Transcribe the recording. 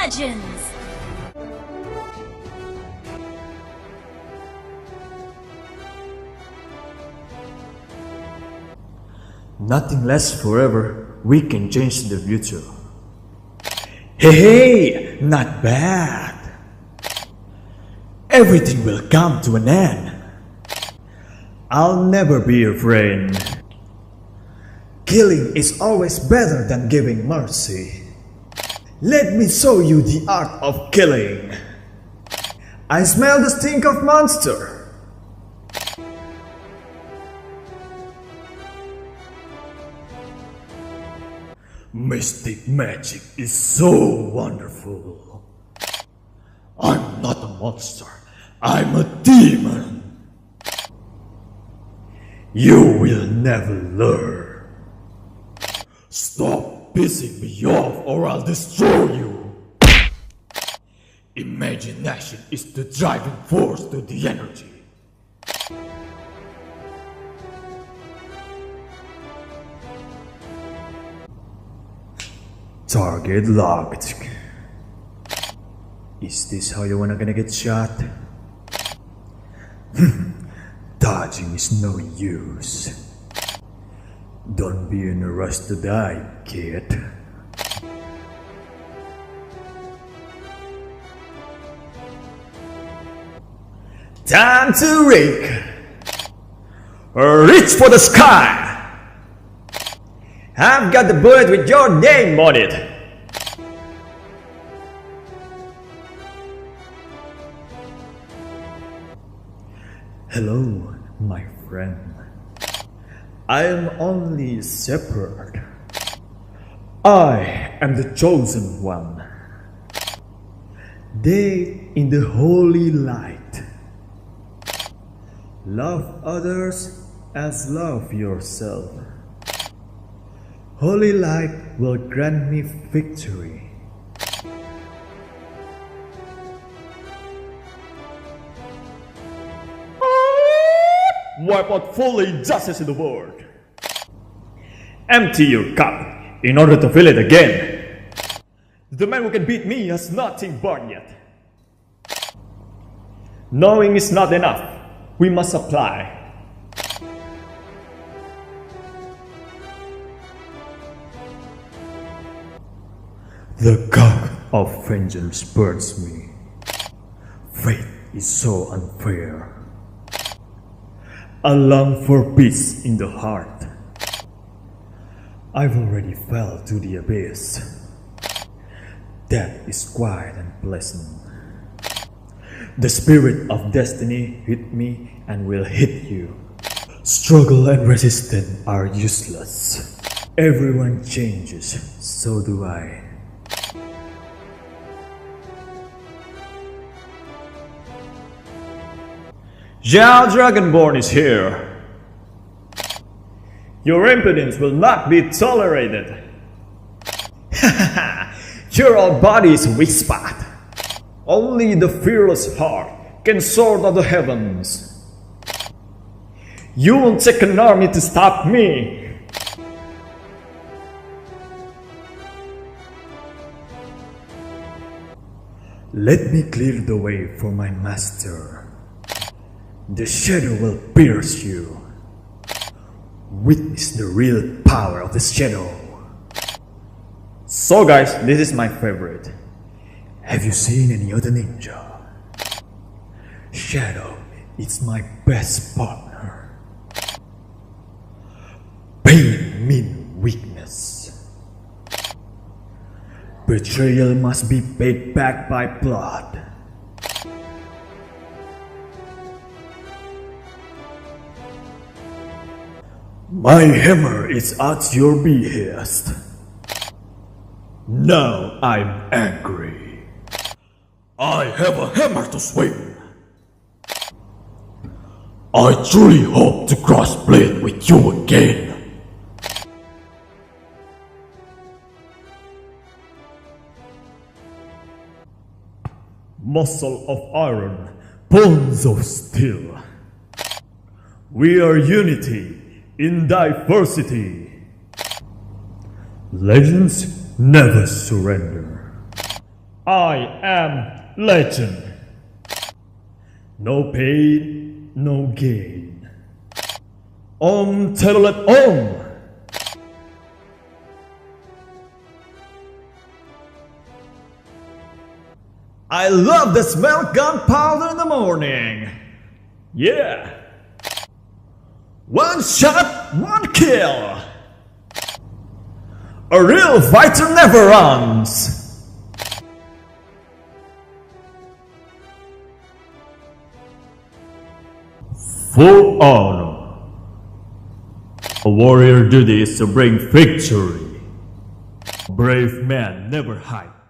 legends. Nothing lasts forever. We can change the future. Hey, not bad. Everything will come to an end. I'll never be your friend. Killing is always better than giving mercy. Let me show you the art of killing. I smell the stink of monster. Mystic magic is so wonderful. I'm not a monster. I'm a demon. You will never learn. Stop pissing me off or I'll destroy you. Imagination is the driving force to the energy. Target locked. Is this how you're gonna get shot? Dodging is no use. Don't be in a rush to die, kid. Time to rake. Reach for the sky. I've got the bullet with your name on it. Hello, my friend. I am only a shepherd. I am the chosen one. They in the holy light. Love others as love yourself. Holy light will grant me victory. Wipe out full injustice in the world. Empty your cup in order to fill it again. The man who can beat me has nothing born yet. Knowing is not enough. We must apply. The god of vengeance burns me. Fate is so unfair. I long for peace in the heart. I've already fell to the abyss. Death is quiet and pleasant. The spirit of destiny hit me and will hit you. Struggle and resistance are useless. Everyone changes, so do I. Zhao Dragonborn is here. Your impudence will not be tolerated. Your old body is a weak spot. Only the fearless heart can soar to the heavens. You won't take an army to stop me. Let me clear the way for my master. The shadow will pierce you. Witness the real power of the shadow. So guys, this is my favorite. Have you seen any other ninja? Shadow is my best partner. Pain means weakness. Betrayal must be paid back by blood. My hammer is at your behest. Now I'm angry. I have a hammer to swing. I truly hope to cross blade with you again. Muscle of iron, bones of steel. We are unity in diversity. Legends never surrender. I am legend. No pain, no gain. Om Terulet Om. I love the smell of gunpowder in the morning. Yeah. One shot, one kill. A real fighter never runs. For honor. A warrior duty is to bring victory. A brave man never hide